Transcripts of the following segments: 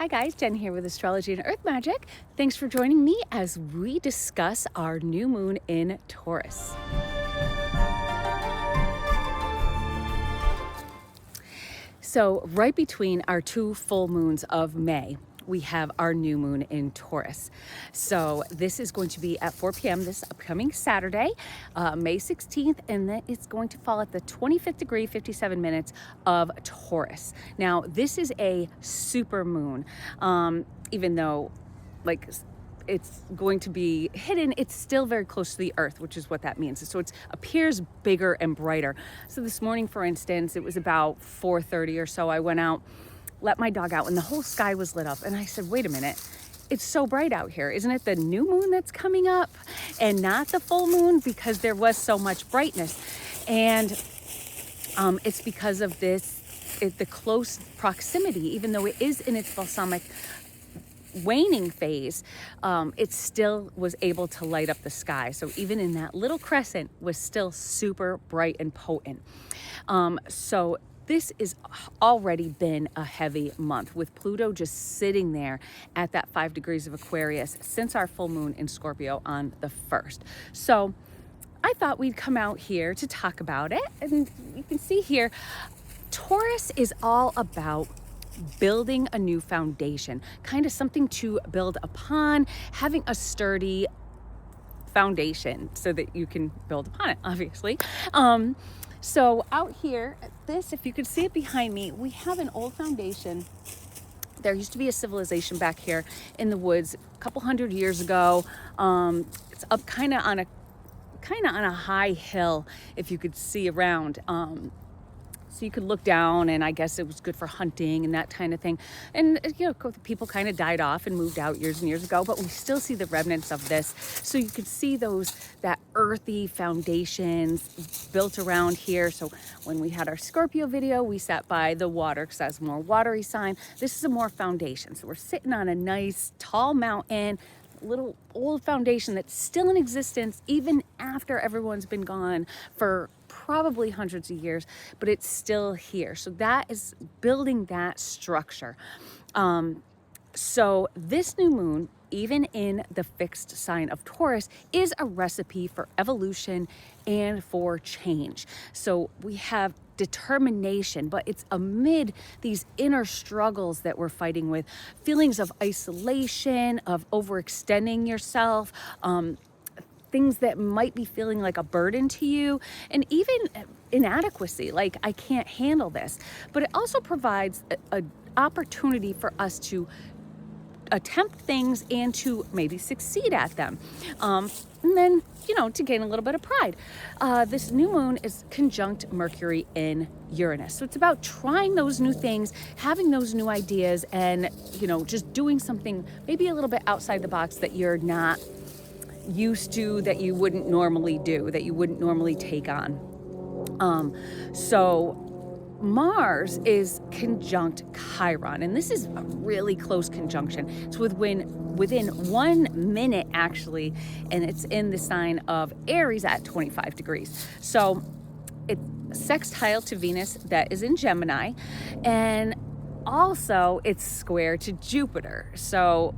Hi guys, Jen here with Astrology and Earth Magic. Thanks for joining me as we discuss our new moon in Taurus. So right between our two full moons of May, we have our new moon in Taurus. So this is going to be at 4 p.m. this upcoming Saturday, May 16th, and then it's going to fall at the 25th degree, 57 minutes of Taurus. Now, this is a super moon, even though it's going to be hidden, it's still very close to the Earth, which is what that means. So it appears bigger and brighter. So this morning, for instance, it was about 4:30 or so. I went out, let my dog out, and the whole sky was lit up. And I said, wait a minute, it's so bright out here. Isn't it the new moon that's coming up and not the full moon? Because there was so much brightness. And it's because of the close proximity, even though it is in its balsamic waning phase, it still was able to light up the sky. So even in that little crescent was still super bright and potent. So this has already been a heavy month with Pluto just sitting there at that 5 degrees of Aquarius since our full moon in Scorpio on the 1st. So I thought we'd come out here to talk about it. And you can see here, Taurus is all about building a new foundation, kind of something to build upon, having a sturdy foundation so that you can build upon it, obviously. So out here, if you could see it behind me, we have an old foundation. There used to be a civilization back here in the woods a couple hundred years ago. It's up kind of on a high hill, if you could see around. So you could look down, and I guess it was good for hunting and that kind of thing. And, you know, people kind of died off and moved out years and years ago, but we still see the remnants of this. So you could see that earthy foundations built around here. So when we had our Scorpio video, we sat by the water because that's a more watery sign. This is a more foundation. So we're sitting on a nice tall mountain, little old foundation that's still in existence even after everyone's been gone for probably hundreds of years, but it's still here. So that is building that structure. So this new moon, even in the fixed sign of Taurus, is a recipe for evolution and for change. So we have determination, but it's amid these inner struggles that we're fighting with, feelings of isolation, of overextending yourself, things that might be feeling like a burden to you, and even inadequacy, like I can't handle this. But it also provides an opportunity for us to attempt things and to maybe succeed at them. And then, you know, to gain a little bit of pride. This new moon is conjunct Mercury in Uranus. So it's about trying those new things, having those new ideas, and, you know, just doing something maybe a little bit outside the box that you're not used to, that you wouldn't normally do, that you wouldn't normally take on. So Mars is conjunct Chiron, and this is a really close conjunction. It's within 1 minute actually, and it's in the sign of Aries at 25 degrees. So it's sextile to Venus that is in Gemini, and also it's square to Jupiter. So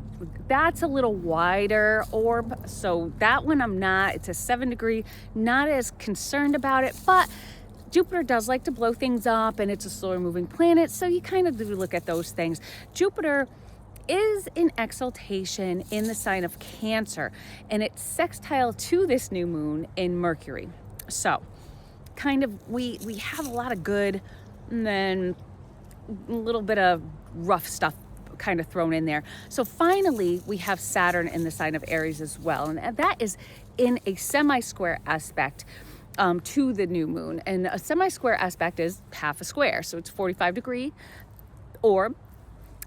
that's a little wider orb. So that one it's a 7 degree, not as concerned about it, but Jupiter does like to blow things up, and it's a slower moving planet. So you kind of do look at those things. Jupiter is in exaltation in the sign of Cancer, and it's sextile to this new moon in Mercury. So kind of we have a lot of good, and then a little bit of rough stuff kind of thrown in there. So finally, we have Saturn in the sign of Aries as well. And that is in a semi-square aspect to the new moon. And a semi-square aspect is half a square. So it's 45 degree orb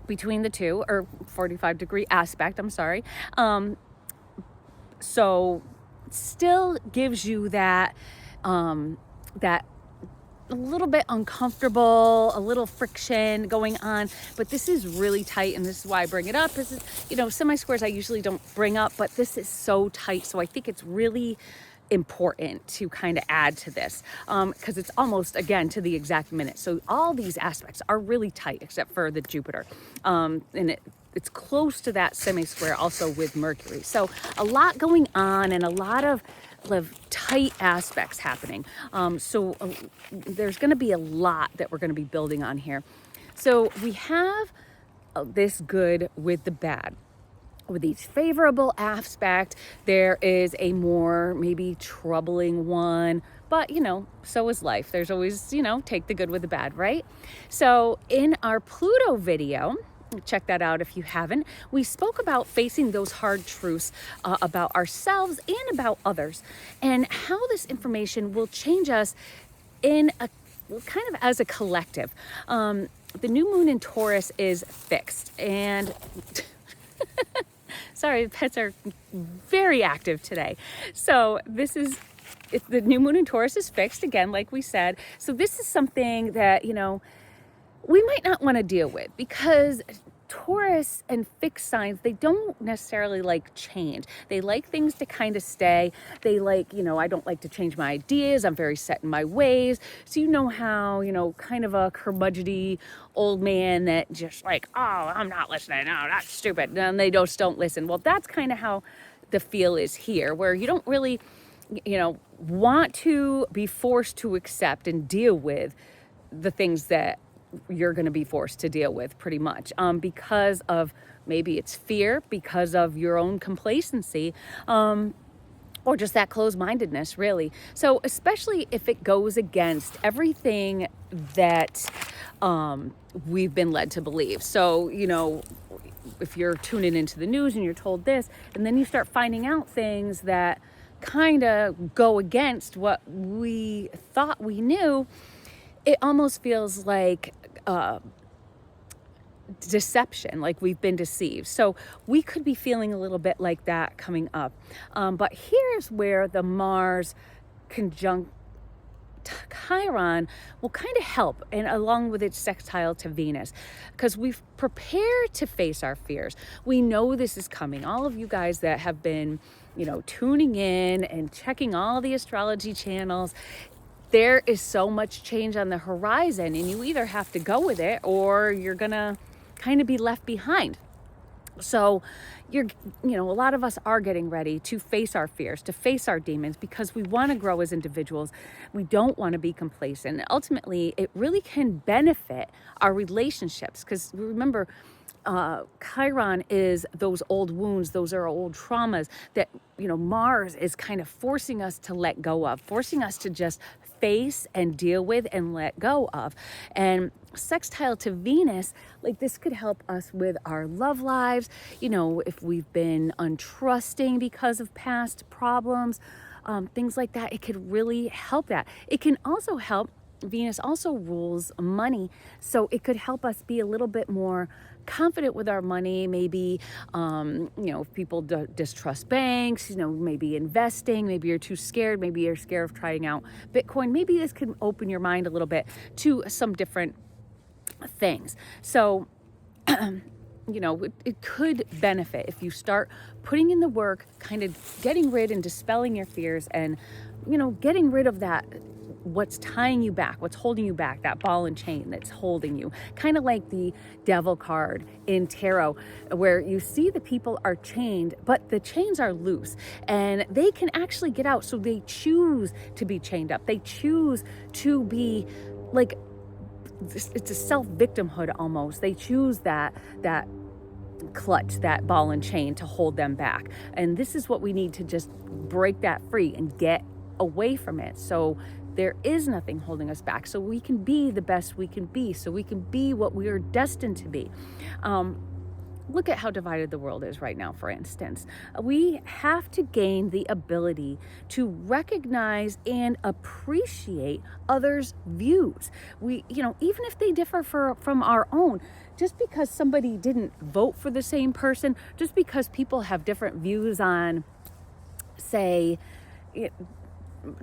between the two, or 45 degree aspect, I'm sorry. So still gives you that a little bit uncomfortable, a little friction going on, but this is really tight, and this is why I bring it up. This is, you know, semi-squares I usually don't bring up, but this is so tight, so I think it's really important to kind of add to this because it's almost, again, to the exact minute. So all these aspects are really tight except for the Jupiter. And it's close to that semi-square also with Mercury. So a lot going on and a lot of tight aspects happening. So there's going to be a lot that we're going to be building on here. So we have this good with the bad. With each favorable aspect, there is a more maybe troubling one, but so is life. There's always, take the good with the bad, right? So in our Pluto video, check that out if you haven't, we spoke about facing those hard truths about ourselves and about others, and how this information will change us in a kind of as a collective. The new moon in Taurus is fixed, and sorry, the pets are very active today. So the new moon in Taurus is fixed again, like we said. So this is something that, we might not want to deal with, because Taurus and fixed signs, they don't necessarily like change. They like things to kind of stay. They like, I don't like to change my ideas. I'm very set in my ways. So how, kind of a curmudgeony old man that just like, oh, I'm not listening. No, that's stupid. And they just don't listen. Well, that's kind of how the feel is here, where you don't really, want to be forced to accept and deal with the things that you're going to be forced to deal with, pretty much, because of maybe it's fear, because of your own complacency, or just that closed-mindedness, really. So especially if it goes against everything that we've been led to believe. So, if you're tuning into the news and you're told this, and then you start finding out things that kind of go against what we thought we knew, it almost feels like deception, like we've been deceived. So we could be feeling a little bit like that coming up. But here's where the Mars conjunct Chiron will kind of help, and along with its sextile to Venus, because we've prepared to face our fears. We know this is coming. All of you guys that have been, tuning in and checking all the astrology channels, there is so much change on the horizon, and you either have to go with it or you're gonna kind of be left behind. So a lot of us are getting ready to face our fears, to face our demons, because we want to grow as individuals. We don't want to be complacent. Ultimately, it really can benefit our relationships, because remember, Chiron is those old wounds, those are old traumas that, Mars is kind of forcing us to let go of, forcing us to just face and deal with and let go of. And sextile to Venus, like this could help us with our love lives, if we've been untrusting because of past problems, things like that. It could really help that. It can also help. Venus also rules money, so it could help us be a little bit more confident with our money. Maybe, if people distrust banks, maybe investing, maybe you're too scared, maybe you're scared of trying out Bitcoin. Maybe this can open your mind a little bit to some different things. So, it could benefit if you start putting in the work, kind of getting rid and dispelling your fears, and, getting rid of that, what's tying you back, what's holding you back, that ball and chain that's holding you. Kind of like the devil card in tarot, where you see the people are chained, but the chains are loose and they can actually get out. So they choose to be chained up. They choose to be like, it's a self-victimhood almost. They choose that clutch, that ball and chain to hold them back. And this is what we need to just break that free and get away from it. So there is nothing holding us back. So we can be the best we can be. So we can be what we are destined to be. Look at how divided the world is right now, for instance. We have to gain the ability to recognize and appreciate others' views. We, even if they differ from our own, just because somebody didn't vote for the same person, just because people have different views on, say,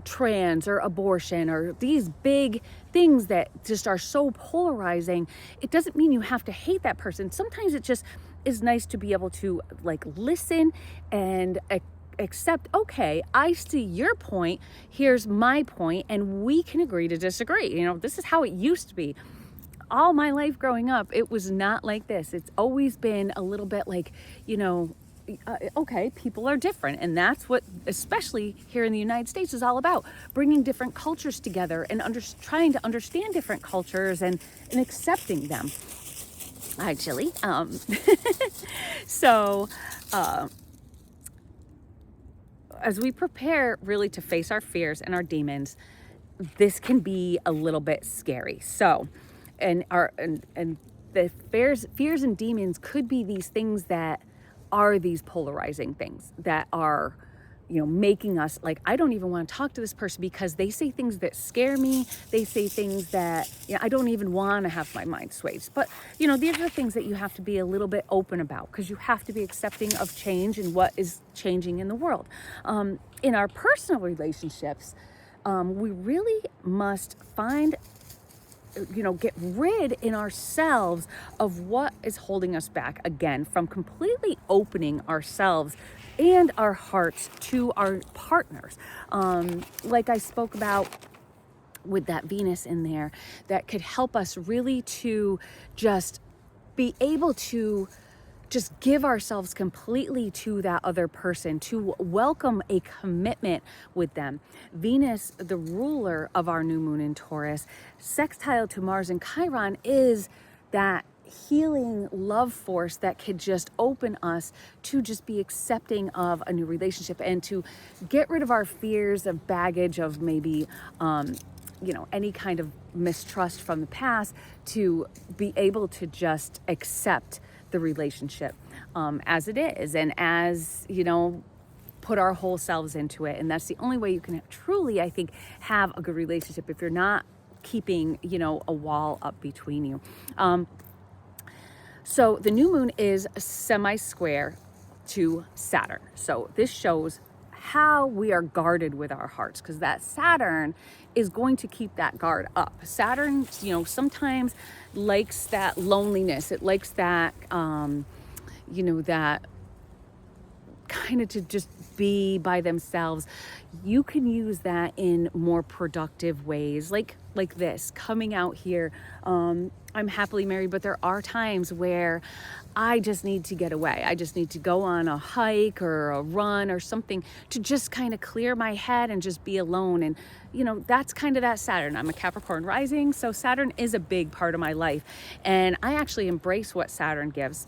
trans or abortion or these big things that just are so polarizing, it doesn't mean you have to hate that person. Sometimes it just is nice to be able to listen and accept, okay, I see your point, here's my point, and we can agree to disagree. You know, this is how it used to be. All my life growing up, it was not like this. It's always been a little bit like, you know, okay, people are different. And that's what, especially here in the United States, is all about, bringing different cultures together and trying to understand different cultures and accepting them. Hi, Chili. So, as we prepare really to face our fears and our demons, this can be a little bit scary. So, and the fears and demons could be these things that are these polarizing things that are, you know, making us like, I don't even want to talk to this person because they say things that scare me. They say things that, you know, I don't even want to have my mind swayed. But, you know, these are things that you have to be a little bit open about, because you have to be accepting of change and what is changing in the world. In our personal relationships, we really must find, you know, get rid in ourselves of what is holding us back, again, from completely opening ourselves and our hearts to our partners. Like I spoke about with that Venus in there, that could help us really to just be able to just give ourselves completely to that other person, to welcome a commitment with them. Venus, the ruler of our new moon in Taurus, sextile to Mars and Chiron, is that healing love force that could just open us to just be accepting of a new relationship and to get rid of our fears of baggage of maybe, you know, any kind of mistrust from the past, to be able to just accept the relationship as it is, and as, you know, put our whole selves into it. And that's the only way you can truly, I think, have a good relationship, if you're not keeping, you know, a wall up between you. So the new moon is semi-square to Saturn. So this shows how we are guarded with our hearts, because that Saturn is going to keep that guard up. Saturn, you know, sometimes likes that loneliness. It likes that, you know, that kind of to just be by themselves. You can use that in more productive ways, like this, coming out here. I'm happily married, but there are times where I just need to get away. I just need to go on a hike or a run or something to just kind of clear my head and just be alone. And, you know, that's kind of that Saturn. I'm a Capricorn rising, so Saturn is a big part of my life. And I actually embrace what Saturn gives.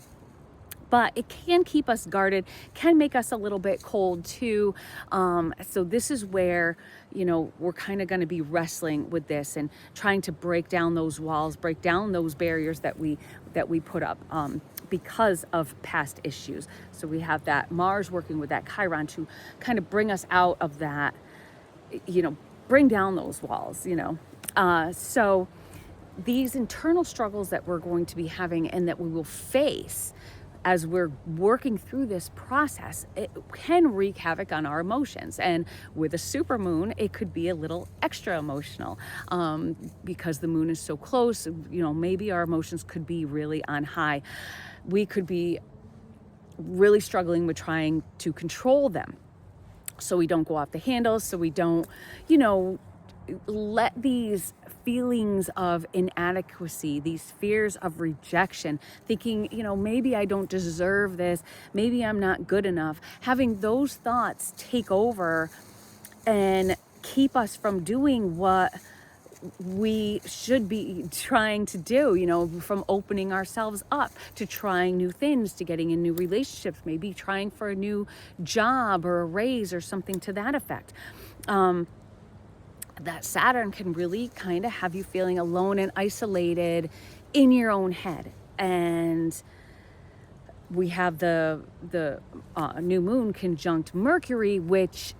But it can keep us guarded, can make us a little bit cold too. So this is where, you know, we're kind of going to be wrestling with this and trying to break down those walls, break down those barriers that we put up because of past issues. So we have that Mars working with that Chiron to kind of bring us out of that, you know, bring down those walls, you know. So these internal struggles that we're going to be having and that we will face as we're working through this process, it can wreak havoc on our emotions. And with a super moon, it could be a little extra emotional because the moon is so close. You know, maybe our emotions could be really on high. We could be really struggling with trying to control them, so we don't go off the handle, so we don't, you know, let these feelings of inadequacy, these fears of rejection, thinking, you know, maybe I don't deserve this, maybe I'm not good enough, having those thoughts take over and keep us from doing what we should be trying to do, you know, from opening ourselves up to trying new things, to getting in new relationships, maybe trying for a new job or a raise or something to that effect. That Saturn can really kind of have you feeling alone and isolated in your own head. And we have the new moon conjunct Mercury, which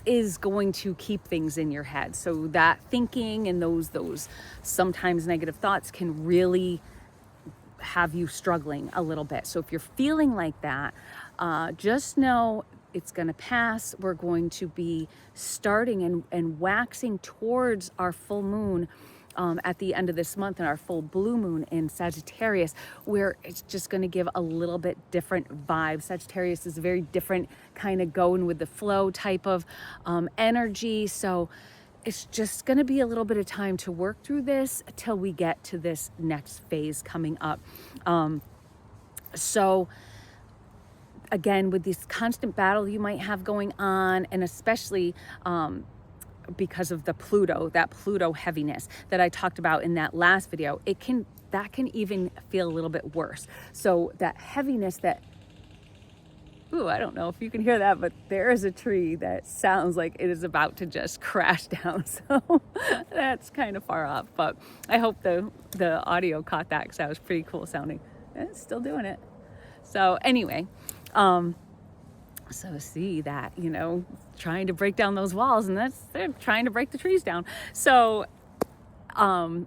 is going to keep things in your head. So that thinking and those sometimes negative thoughts can really have you struggling a little bit. So if you're feeling like that, just know it's going to pass. We're going to be starting and waxing towards our full moon at the end of this month in our full blue moon in Sagittarius, where it's just going to give a little bit different vibe. Sagittarius is a very different kind of going with the flow type of energy. So it's just going to be a little bit of time to work through this till we get to this next phase coming up. So again, with this constant battle you might have going on, and especially because of the Pluto, that Pluto heaviness that I talked about in that last video, that can even feel a little bit worse. So that heaviness that, ooh, I don't know if you can hear that, but there is a tree that sounds like it is about to just crash down. So that's kind of far off, but I hope the audio caught that, because that was pretty cool sounding. And it's still doing it. So anyway, so see that, trying to break down those walls, and they're trying to break the trees down. So, a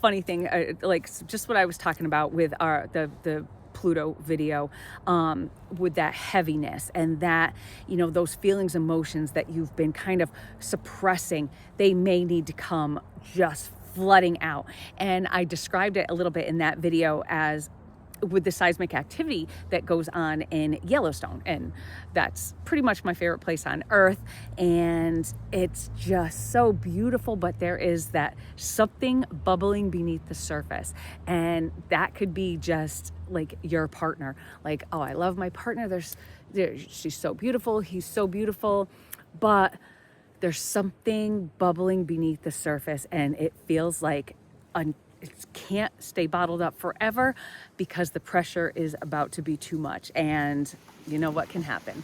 funny thing, like just what I was talking about with the Pluto video, with that heaviness and that, those feelings, emotions that you've been kind of suppressing, they may need to come just flooding out. And I described it a little bit in that video as with the seismic activity that goes on in Yellowstone, and that's pretty much my favorite place on earth, and it's just so beautiful, but there is that something bubbling beneath the surface, and that could be just like your partner, like, oh, I love my partner, she's so beautiful, he's so beautiful, but there's something bubbling beneath the surface, and it feels like it can't stay bottled up forever because the pressure is about to be too much. And you know what can happen.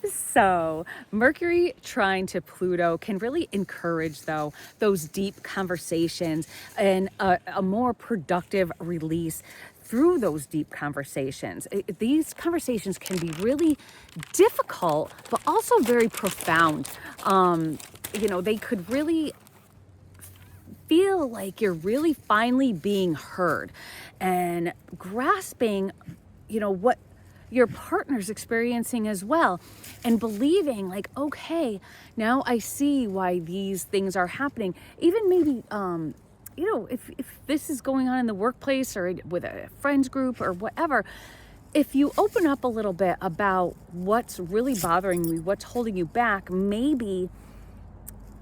So Mercury trine to Pluto can really encourage, though, those deep conversations and a more productive release through those deep conversations. These conversations can be really difficult, but also very profound. They could really feel like you're really finally being heard and grasping, what your partner's experiencing as well, and believing like, okay, now I see why these things are happening. Even maybe, if this is going on in the workplace or with a friends group or whatever, if you open up a little bit about what's really bothering you, what's holding you back, maybe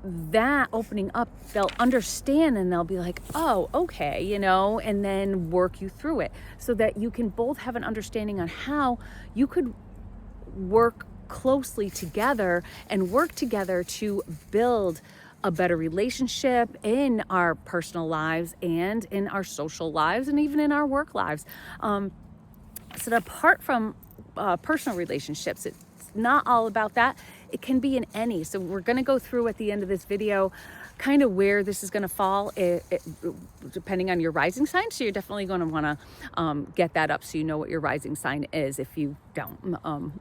that opening up, they'll understand and they'll be like, oh, okay, and then work you through it so that you can both have an understanding on how you could work closely together and work together to build a better relationship in our personal lives and in our social lives and even in our work lives. So apart from personal relationships, it's not all about that. It can be in any. So we're going to go through at the end of this video kind of where this is going to fall, depending on your rising sign. So you're definitely going to want to get that up so you know what your rising sign is if you don't.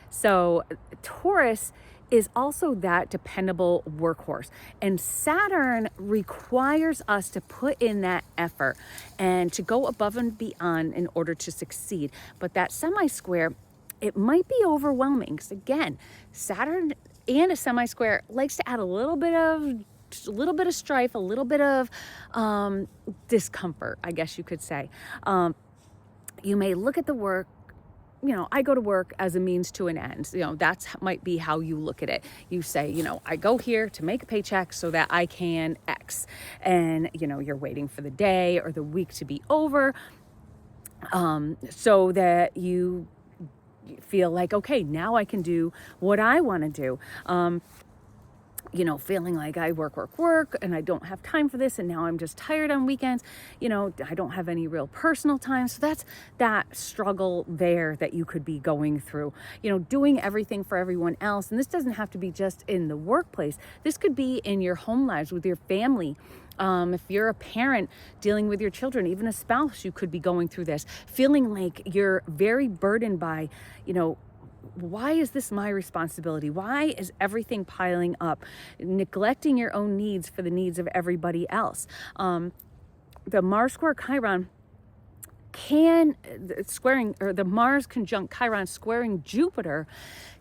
So Taurus is also that dependable workhorse, and Saturn requires us to put in that effort and to go above and beyond in order to succeed. But that semi-square, it might be overwhelming, because again, Saturn and a semi-square likes to add a little bit of strife, a little bit of discomfort, I guess you could say. You may look at the work, I go to work as a means to an end. That's might be how you look at it. You say, I go here to make a paycheck so that I can X. And, you're waiting for the day or the week to be over so that you feel like, okay, now I can do what I want to do. Feeling like I work, and I don't have time for this, and now I'm just tired on weekends. I don't have any real personal time. So that's that struggle there that you could be going through, doing everything for everyone else. And this doesn't have to be just in the workplace. This could be in your home lives with your family. If you're a parent dealing with your children, even a spouse, you could be going through this, feeling like you're very burdened by, why is this my responsibility? Why is everything piling up? Neglecting your own needs for the needs of everybody else. The Mars square Chiron the Mars conjunct Chiron squaring Jupiter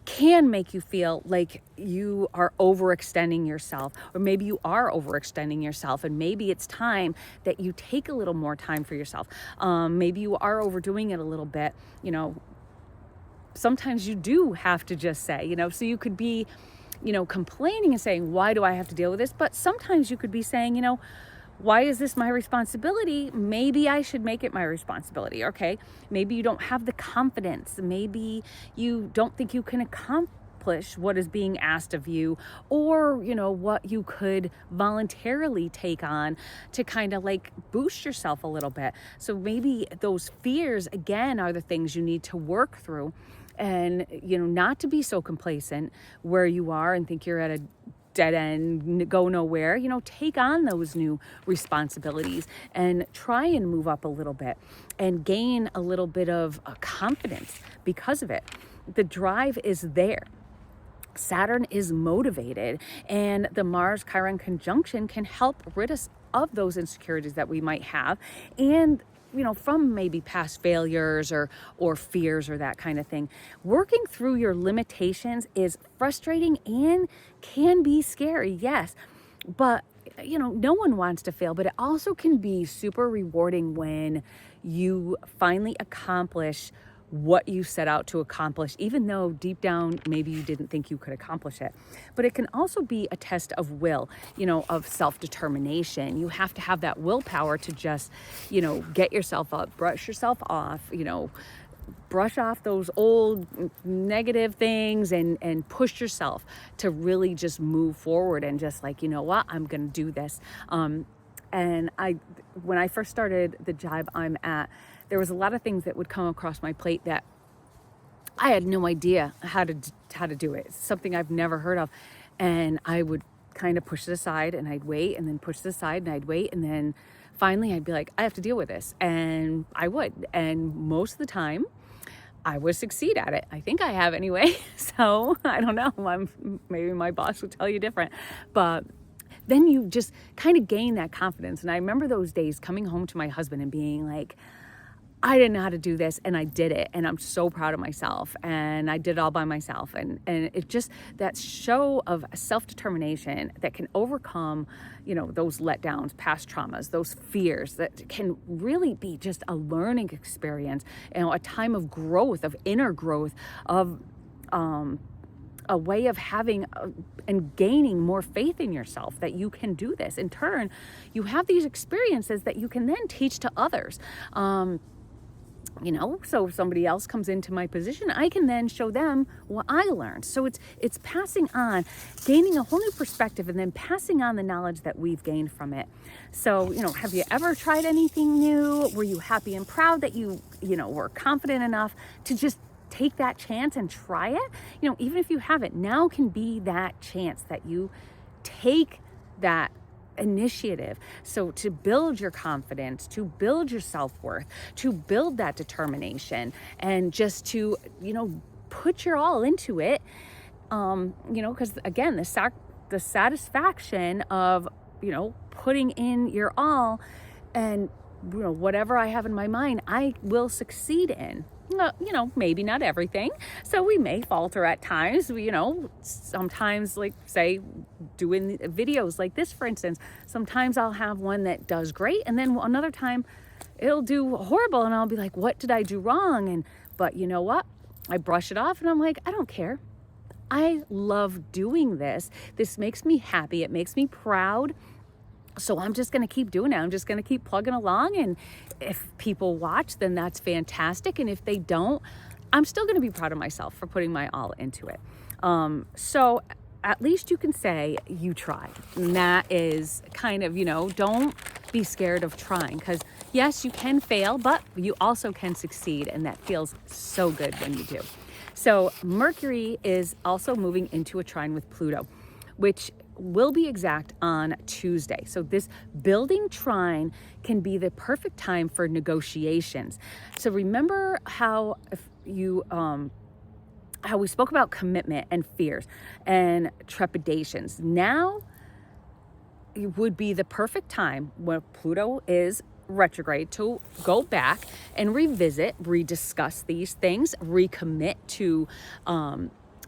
can make you feel like you are overextending yourself, or maybe you are overextending yourself, and maybe it's time that you take a little more time for yourself. Maybe you are overdoing it a little bit. Sometimes you do have to just say, so you could be, complaining and saying, why do I have to deal with this? But sometimes you could be saying, why is this my responsibility? Maybe I should make it my responsibility. Okay. Maybe you don't have the confidence. Maybe you don't think you can accomplish what is being asked of you, or, what you could voluntarily take on to kind of like boost yourself a little bit. So maybe those fears, again, are the things you need to work through, and, not to be so complacent where you are and think you're at a dead end, go nowhere. Take on those new responsibilities and try and move up a little bit and gain a little bit of confidence because of it. The drive is there. Saturn is motivated, and the Mars Chiron conjunction can help rid us of those insecurities that we might have, and from maybe past failures or fears or that kind of thing. Working through your limitations is frustrating and can be scary, yes. But, no one wants to fail, but it also can be super rewarding when you finally accomplish what you set out to accomplish, even though deep down maybe you didn't think you could accomplish it. But it can also be a test of will, of self-determination. You have to have that willpower to just, get yourself up, brush yourself off, brush off those old negative things and push yourself to really just move forward and just like, what, I'm going to do this. And when I first started the job I'm at, there was a lot of things that would come across my plate that I had no idea how to do it. It's something I've never heard of. And I would kind of push it aside, and I'd wait, and then push it aside, and I'd wait. And then finally I'd be like, I have to deal with this. And I would. And most of the time I would succeed at it. I think I have anyway. So I don't know. Maybe my boss would tell you different. But then you just kind of gain that confidence. And I remember those days coming home to my husband and being like, I didn't know how to do this, and I did it, and I'm so proud of myself, and I did it all by myself. And it just, that show of self-determination that can overcome, those letdowns, past traumas, those fears, that can really be just a learning experience, a time of growth, of inner growth, of a way of having and gaining more faith in yourself that you can do this. In turn, you have these experiences that you can then teach to others. So if somebody else comes into my position, I can then show them what I learned. So it's passing on, gaining a whole new perspective, and then passing on the knowledge that we've gained from it. So, have you ever tried anything new? Were you happy and proud that you were confident enough to just take that chance and try it? Even if you haven't, now can be that chance that you take that initiative. So to build your confidence, to build your self-worth, to build that determination, and just to, put your all into it, because again, the satisfaction of, putting in your all, and, whatever I have in my mind, I will succeed in. Maybe not everything. So we may falter at times, sometimes, like say doing videos like this, for instance, sometimes I'll have one that does great, and then another time it'll do horrible, and I'll be like, what did I do wrong? But you know what? I brush it off, and I'm like, I don't care. I love doing this. This makes me happy. It makes me proud. So I'm just going to keep doing it. I'm just going to keep plugging along. And if people watch, then that's fantastic. And if they don't, I'm still going to be proud of myself for putting my all into it. So at least you can say you tried. And that is kind of, don't be scared of trying, because yes, you can fail, but you also can succeed. And that feels so good when you do. So Mercury is also moving into a trine with Pluto, which will be exact on Tuesday. So this building trine can be the perfect time for negotiations. So remember how if you how we spoke about commitment and fears and trepidations. Now it would be the perfect time when Pluto is retrograde to go back and revisit, rediscuss these things, recommit to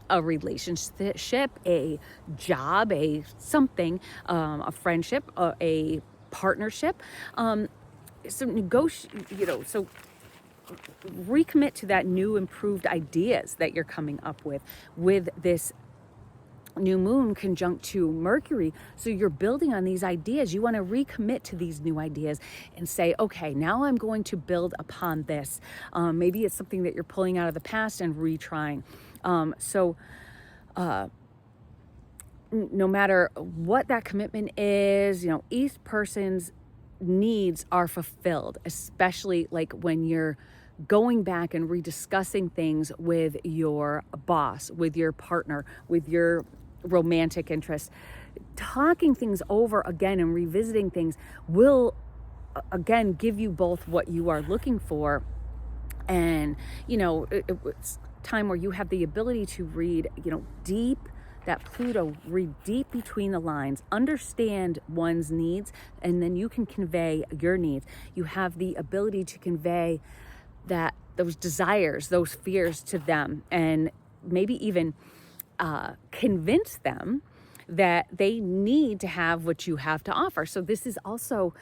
a relationship, a job, a something, a friendship, a partnership. So so recommit to that new improved ideas that you're coming up with this new moon conjunct to Mercury. So you're building on these ideas. You want to recommit to these new ideas and say, okay, now I'm going to build upon this. Maybe it's something that you're pulling out of the past and retrying. No matter what that commitment is, each person's needs are fulfilled, especially like when you're going back and rediscussing things with your boss, with your partner, with your romantic interest. Talking things over again and revisiting things will again give you both what you are looking for, and it's time where you have the ability to read deep, that Pluto, read deep between the lines, understand one's needs, and then you can convey your needs. You have the ability to convey those desires, those fears to them, and maybe even convince them that they need to have what you have to offer. So this is also,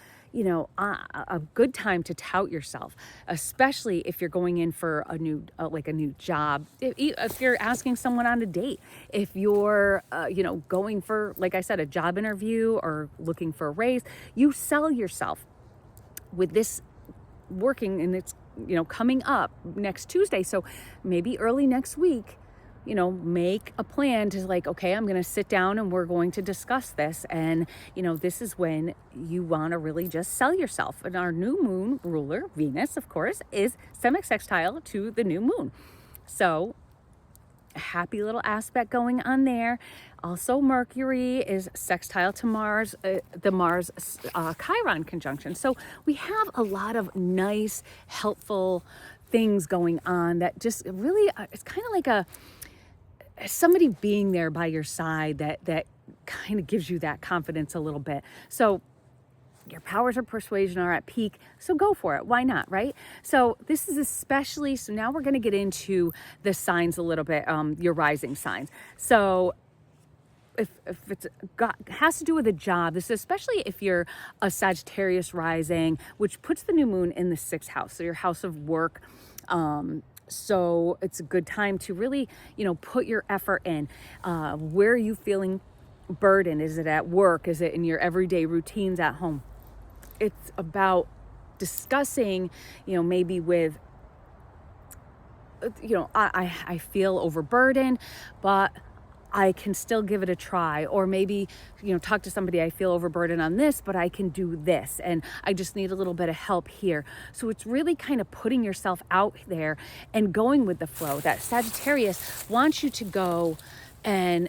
a good time to tout yourself, especially if you're going in for a new job. If you're asking someone on a date, if you're, going for, like I said, a job interview or looking for a raise, you sell yourself with this working, and it's, coming up next Tuesday. So maybe early next week, make a plan to okay, I'm going to sit down and we're going to discuss this. And, this is when you want to really just sell yourself. And our new moon ruler, Venus, of course, is semi-sextile to the new moon. So a happy little aspect going on there. Also, Mercury is sextile to Mars, the Mars Chiron conjunction. So we have a lot of nice, helpful things going on that just really, it's kind of like somebody being there by your side that kind of gives you that confidence a little bit. So your powers of persuasion are at peak, so go for it. Why not, right? So this is especially, so now we're going to get into the signs a little bit, your rising signs. So if it's has to do with a job, this is especially if you're a Sagittarius rising, which puts the new moon in the 6th house, so your house of work. So it's a good time to really, put your effort in. Where are you feeling burdened? Is it at work? Is it in your everyday routines at home? It's about discussing, maybe with, I feel overburdened, but I can still give it a try. Or maybe, talk to somebody, I feel overburdened on this, but I can do this. And I just need a little bit of help here. So it's really kind of putting yourself out there and going with the flow. That Sagittarius wants you to go and,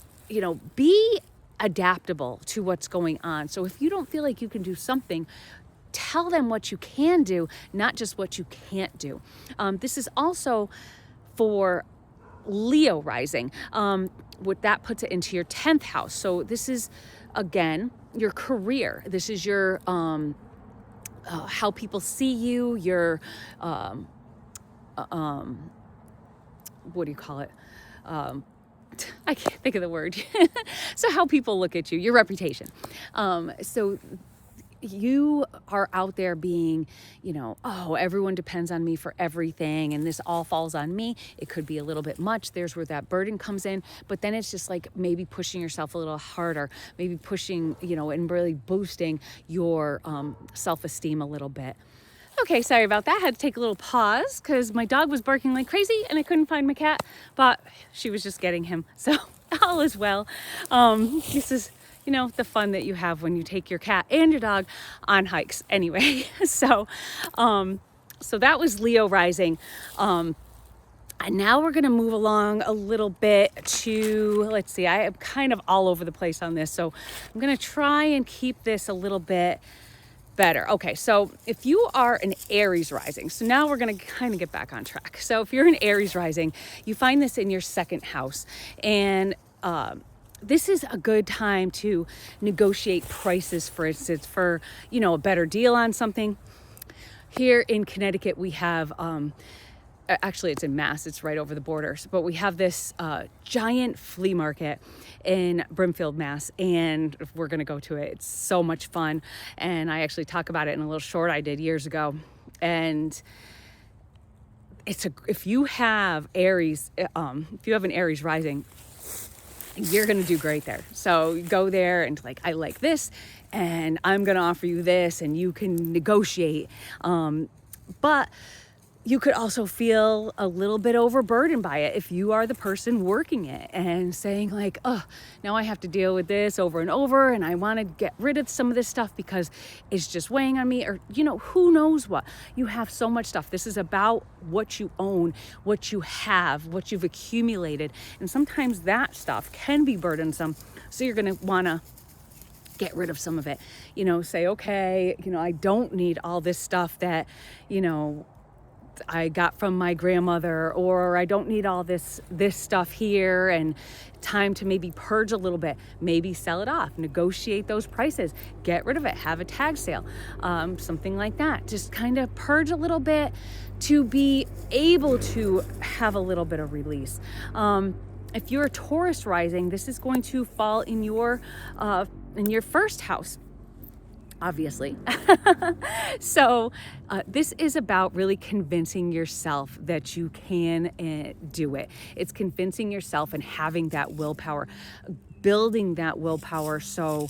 be adaptable to what's going on. So if you don't feel like you can do something, tell them what you can do, not just what you can't do. This is also for Leo rising. What that puts it into your 10th house. So this is, again, your career. This is your how people see you, your what do you call it? I can't think of the word. So how people look at you, your reputation. So you are out there being, everyone depends on me for everything and this all falls on me. It could be a little bit much. There's where that burden comes in. But then it's just like maybe pushing yourself a little harder, maybe pushing, and really boosting your self-esteem a little bit. Okay, sorry about that. I had to take a little pause because my dog was barking like crazy and I couldn't find my cat, but she was just getting him. So all is well. This is the fun that you have when you take your cat and your dog on hikes anyway. So that was Leo rising. And now we're going to move along a little bit to, let's see, I am kind of all over the place on this. So I'm going to try and keep this a little bit better. Okay, so if you are an Aries rising, so now we're going to kind of get back on track. So if you're an Aries rising, you find this in your second house, and this is a good time to negotiate prices, for instance, for, you know, a better deal on something. Here in Connecticut, we have, actually it's in Mass, it's right over the border, but we have this giant flea market in Brimfield, Mass, and we're gonna go to it. It's so much fun, and I actually talk about it in a little short I did years ago. And if you have Aries, if you have an Aries rising, you're gonna do great there. So you go there and like, I like this, and I'm gonna offer you this, and you can negotiate. But you could also feel a little bit overburdened by it if you are the person working it and saying like, oh, now I have to deal with this over and over, and I want to get rid of some of this stuff because it's just weighing on me, or, you know, who knows what. You have so much stuff. This is about what you own, what you have, what you've accumulated. And sometimes that stuff can be burdensome. So you're going to want to get rid of some of it, you know, say, okay, you know, I don't need all this stuff that, you know, I got from my grandmother, or I don't need all this stuff here, and time to maybe purge a little bit, maybe sell it off, negotiate those prices, get rid of it, have a tag sale, something like that. Just kind of purge a little bit to be able to have a little bit of release. If you're a Taurus rising, this is going to fall in your first house, obviously. So this is about really convincing yourself that you can do it. It's convincing yourself and having that willpower, building that willpower so,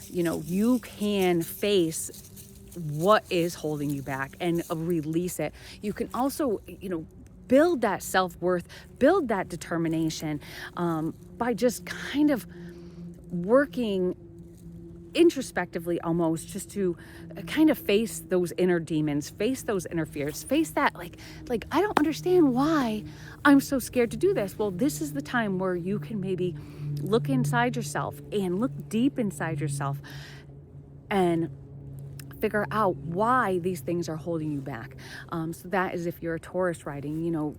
you know, you can face what is holding you back and release it. You can also, you know, build that self-worth, build that determination by just kind of working introspectively, almost, just to kind of face those inner demons, face those inner fears, face that like I don't understand why I'm so scared to do this. Well, this is the time where you can maybe look inside yourself and look deep inside yourself and figure out why these things are holding you back. So that is if you're a Taurus rising, you know,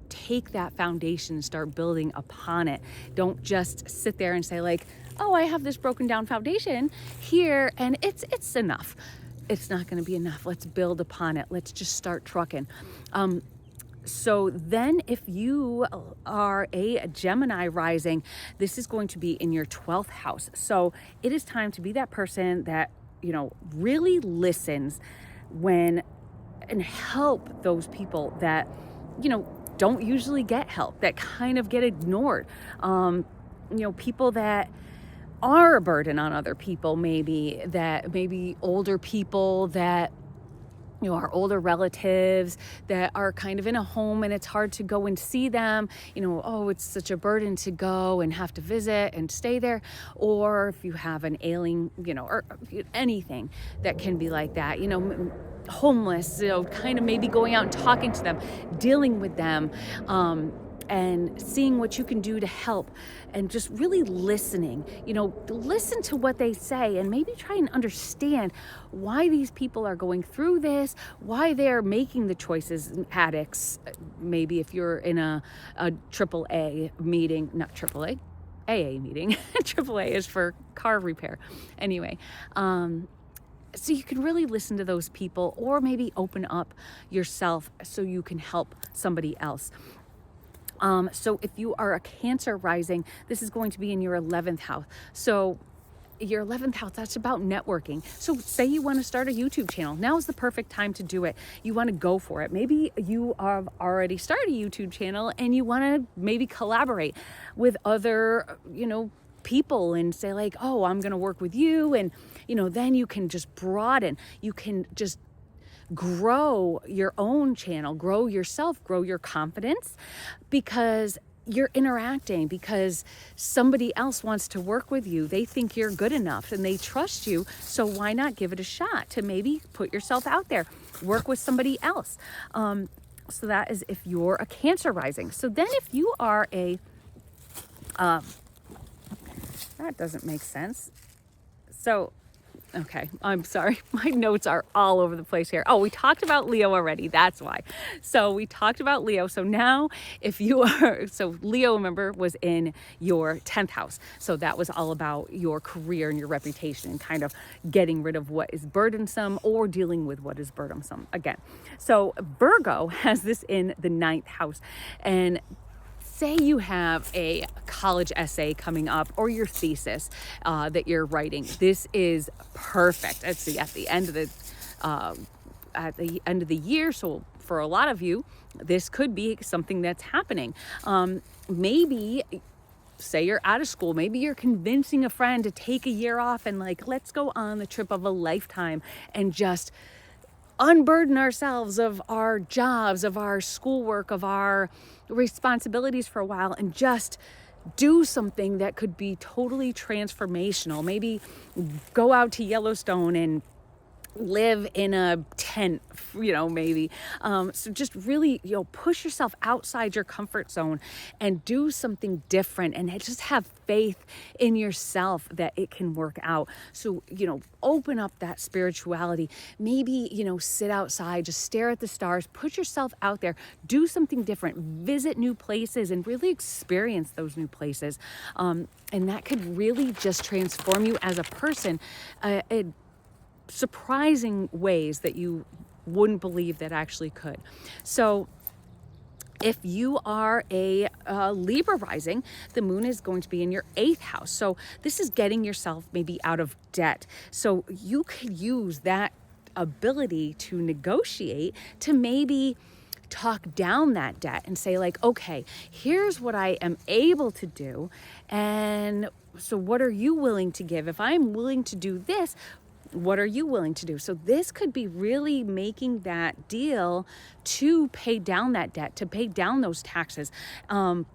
take that foundation and start building upon it. Don't just sit there and say like, oh, I have this broken down foundation here and it's enough. It's not going to be enough. Let's build upon it. Let's just start trucking. So then if you are a Gemini rising, this is going to be in your 12th house. So it is time to be that person that, you know, really listens and help those people that, you know, don't usually get help, that kind of get ignored. You know, people that are a burden on other people, maybe older people that, you know, our older relatives that are kind of in a home and it's hard to go and see them, you know, oh, it's such a burden to go and have to visit and stay there. Or if you have an ailing, you know, or anything that can be like that, you know, homeless, you know, kind of maybe going out and talking to them, dealing with them, and seeing what you can do to help, and just really listening, you know, listen to what they say and maybe try and understand why these people are going through this, why they're making the choices. Addicts, maybe if you're in a AAA meeting, not AAA, AA meeting, AAA is for car repair. Anyway, so you can really listen to those people, or maybe open up yourself so you can help somebody else. So if you are a Cancer rising, this is going to be in your 11th house. So your 11th house, that's about networking. So say you want to start a YouTube channel. Now is the perfect time to do it. You want to go for it. Maybe you have already started a YouTube channel and you want to maybe collaborate with other, you know, people and say like, oh, I'm going to work with you. And, you know, then you can just broaden. You can just grow your own channel, grow yourself, grow your confidence, because you're interacting, because somebody else wants to work with you. They think you're good enough and they trust you. So why not give it a shot to maybe put yourself out there, work with somebody else. So that is if you're a Cancer rising. So then if you are a, that doesn't make sense. So Okay, I'm sorry. My notes are all over the place here. Oh, we talked about Leo already. That's why. So we talked about Leo. So now if you are, so Leo, remember, was in your 10th house. So that was all about your career and your reputation and kind of getting rid of what is burdensome or dealing with what is burdensome again. So Virgo has this in the 9th house. And say you have a college essay coming up or your thesis that you're writing. This is perfect. Let's see, at the end of the year. So for a lot of you, this could be something that's happening. Maybe say you're out of school, maybe you're convincing a friend to take a year off and like, let's go on the trip of a lifetime and just unburden ourselves of our jobs, of our schoolwork, of our responsibilities for a while and just do something that could be totally transformational. Maybe go out to Yellowstone and live in a tent, maybe. So just really, push yourself outside your comfort zone and do something different and just have faith in yourself that it can work out. So, open up that spirituality. Maybe, sit outside, just stare at the stars, put yourself out there, do something different, visit new places and really experience those new places. And that could really just transform you as a person. Surprising ways that you wouldn't believe that actually could. So if you are a Libra rising, the moon is going to be in your 8th house. So this is getting yourself maybe out of debt. So you could use that ability to negotiate to maybe talk down that debt and say like, okay, here's what I am able to do. And so what are you willing to give? If I'm willing to do this, what are you willing to do? So this could be really making that deal to pay down that debt, to pay down those taxes. Taurus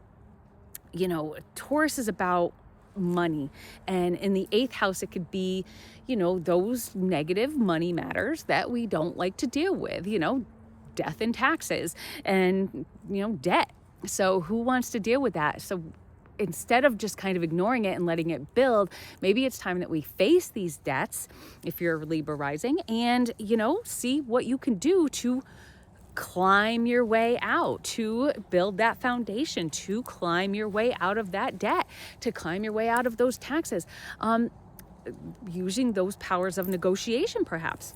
is about money. And in the 8th house, it could be, those negative money matters that we don't like to deal with, death and taxes and, debt. So who wants to deal with that? So instead of just kind of ignoring it and letting it build, maybe it's time that we face these debts if you're Libra rising and, see what you can do to climb your way out, to build that foundation, to climb your way out of that debt, to climb your way out of those taxes, using those powers of negotiation perhaps.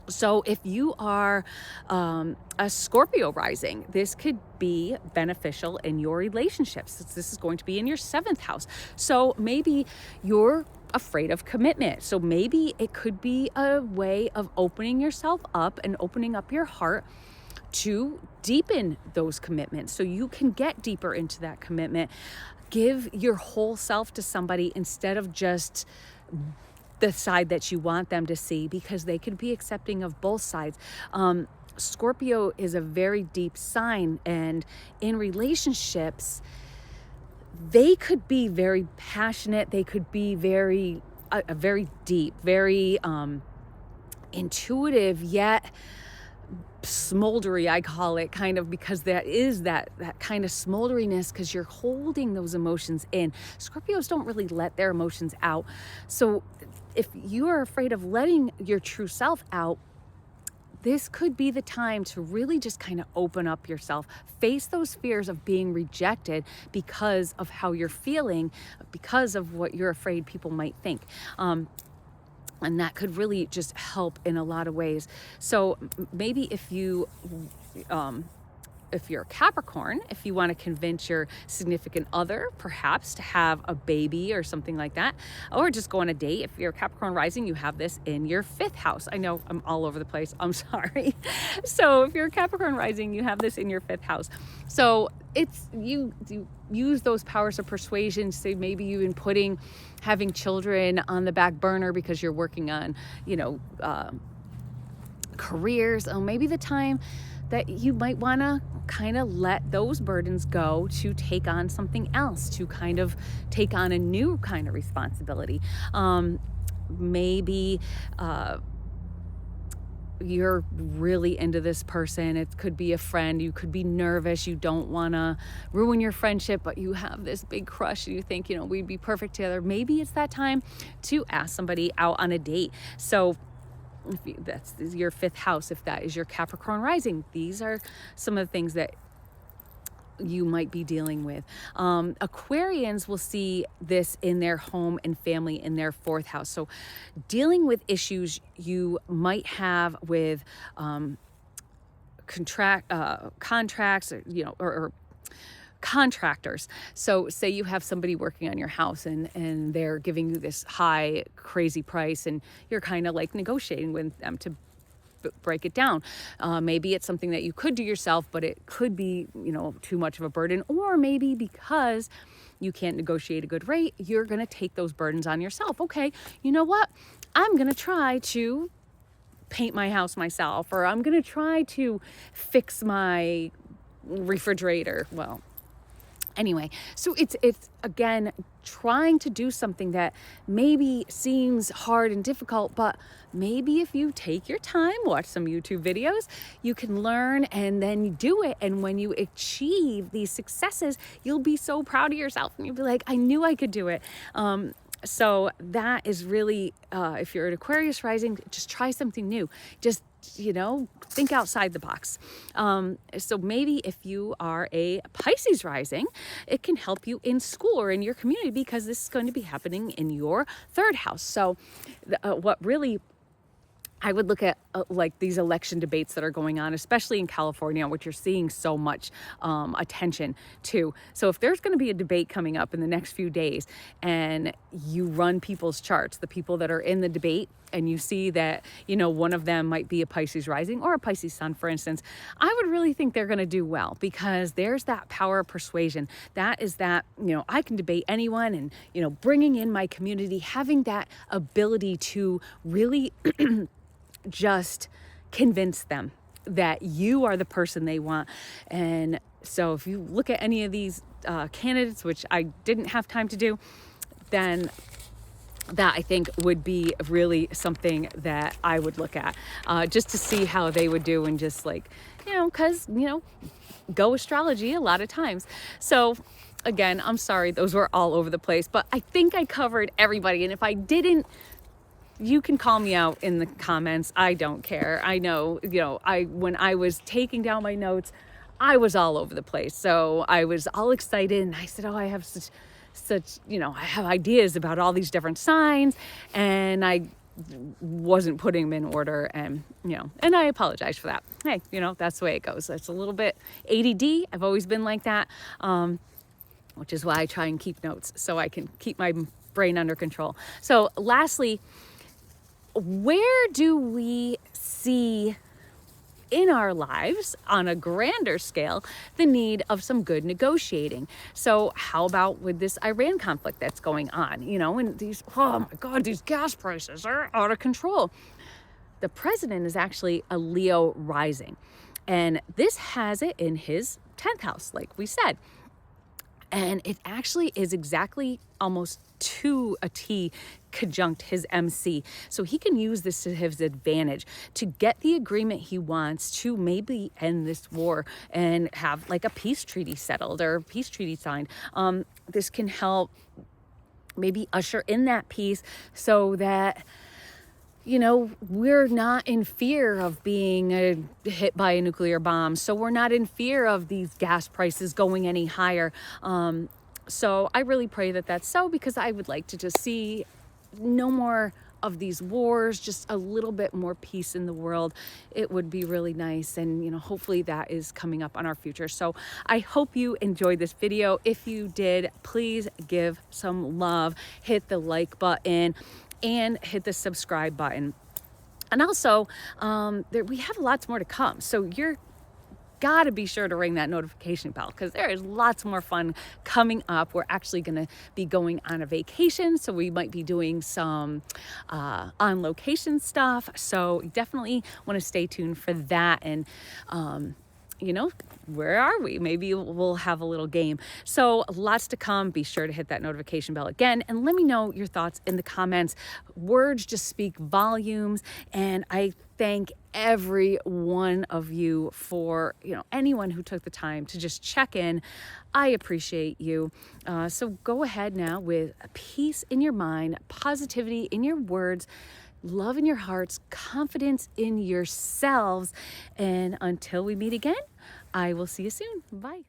So if you are a Scorpio rising, this could be beneficial in your relationships. This is going to be in your 7th house. So maybe you're afraid of commitment. So maybe it could be a way of opening yourself up and opening up your heart to deepen those commitments so you can get deeper into that commitment. Give your whole self to somebody instead of just the side that you want them to see, because they could be accepting of both sides. Scorpio is a very deep sign, and in relationships, they could be very passionate. They could be very deep, very intuitive, yet smoldery, I call it, kind of, because that is that kind of smolderiness, because you're holding those emotions in. Scorpios don't really let their emotions out. So if you are afraid of letting your true self out, this could be the time to really just kind of open up yourself, face those fears of being rejected because of how you're feeling, because of what you're afraid people might think. And that could really just help in a lot of ways. So maybe if you're a Capricorn, if you want to convince your significant other perhaps to have a baby or something like that, or just go on a date. If you're a Capricorn rising, you have this in your 5th house. I know I'm all over the place. I'm sorry. So if you're a Capricorn rising, you have this in your 5th house. So it's you use those powers of persuasion. Say maybe you've been having children on the back burner because you're working on, careers. Or maybe the time that you might want to kind of let those burdens go to take on something else, to kind of take on a new kind of responsibility. Maybe you're really into this person. It could be a friend. You could be nervous. You don't want to ruin your friendship, but you have this big crush and you think, we'd be perfect together. Maybe it's that time to ask somebody out on a date. So that's your 5th house. If that is your Capricorn rising, these are some of the things that you might be dealing with. Aquarians will see this in their home and family in their 4th house. So dealing with issues you might have with contracts, or contractors. So say you have somebody working on your house and they're giving you this high, crazy price, and you're kind of like negotiating with them to break it down. Maybe it's something that you could do yourself, but it could be, too much of a burden. Or maybe because you can't negotiate a good rate, you're going to take those burdens on yourself. Okay, you know what? I'm going to try to paint my house myself, or I'm going to try to fix my refrigerator. Well, anyway, so it's again trying to do something that maybe seems hard and difficult, but maybe if you take your time, watch some YouTube videos, you can learn and then do it. And when you achieve these successes, you'll be so proud of yourself and you'll be like, I knew I could do it. So that is really, if you're an Aquarius rising, just try something new. Just, think outside the box. So maybe if you are a Pisces rising, it can help you in school or in your community, because this is going to be happening in your 3rd house. So what really I would look at like these election debates that are going on, especially in California, which you're seeing so much attention to. So if there's going to be a debate coming up in the next few days and you run people's charts, the people that are in the debate, and you see that, one of them might be a Pisces rising or a Pisces sun, for instance, I would really think they're going to do well, because there's that power of persuasion. That is that, I can debate anyone, and, bringing in my community, having that ability to really just convince them that you are the person they want. And so if you look at any of these candidates, which I didn't have time to do, then that I think would be really something that I would look at, just to see how they would do, and just like, because, go astrology a lot of times. So again, I'm sorry, those were all over the place, but I think I covered everybody. And if I didn't, you can call me out in the comments. I don't care. I know, when I was taking down my notes, I was all over the place. So I was all excited and I said, oh, I have such, I have ideas about all these different signs, and I wasn't putting them in order, and, and I apologize for that. Hey, that's the way it goes. It's a little bit ADD. I've always been like that, which is why I try and keep notes so I can keep my brain under control. So lastly, where do we see in our lives on a grander scale the need of some good negotiating? So how about with this Iran conflict that's going on, and these, oh my God, these gas prices are out of control. The president is actually a Leo rising, and this has it in his 10th house, like we said. And it actually is exactly almost to a T conjunct his MC. So he can use this to his advantage to get the agreement he wants to maybe end this war and have like a peace treaty settled or a peace treaty signed. This can help maybe usher in that peace so that, we're not in fear of being hit by a nuclear bomb. So we're not in fear of these gas prices going any higher. So I really pray that that's so, because I would like to just see no more of these wars, just a little bit more peace in the world. It would be really nice. And, hopefully that is coming up on our future. So I hope you enjoyed this video. If you did, please give some love, hit the like button, and hit the subscribe button. And also, we have lots more to come. So you're gotta be sure to ring that notification bell, because there is lots more fun coming up. We're actually gonna be going on a vacation, so we might be doing some on location stuff. So definitely want to stay tuned for that. And you know, where are we? Maybe we'll have a little game. So lots to come. Be sure to hit that notification bell again and let me know your thoughts in the comments. Words just speak volumes, and I thank every one of you for, you know, anyone who took the time to just check in. I appreciate you. So go ahead now with peace in your mind, positivity in your words, love in your hearts, confidence in yourselves. And until we meet again, I will see you soon. Bye.